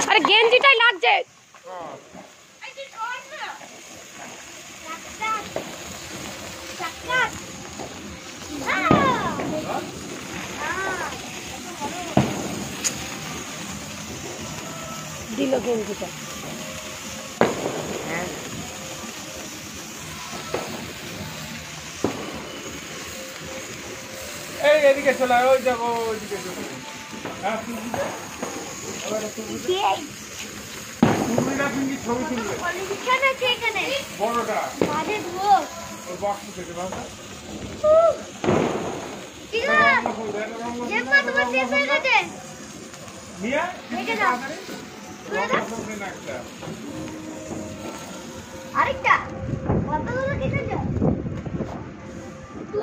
আরে গেঞ্জিটাই লাগছে। দিল গেঞ্জিটা। এই এদিকে চলে ওই যাবো ওইদিকে চলে। হ্যাঁ তুমিটা তুমি ছবি তুলবে বড়টা ওই বক্স থেকে বাবা নিয়ে আরেকটা কতগুলো কেটেছে?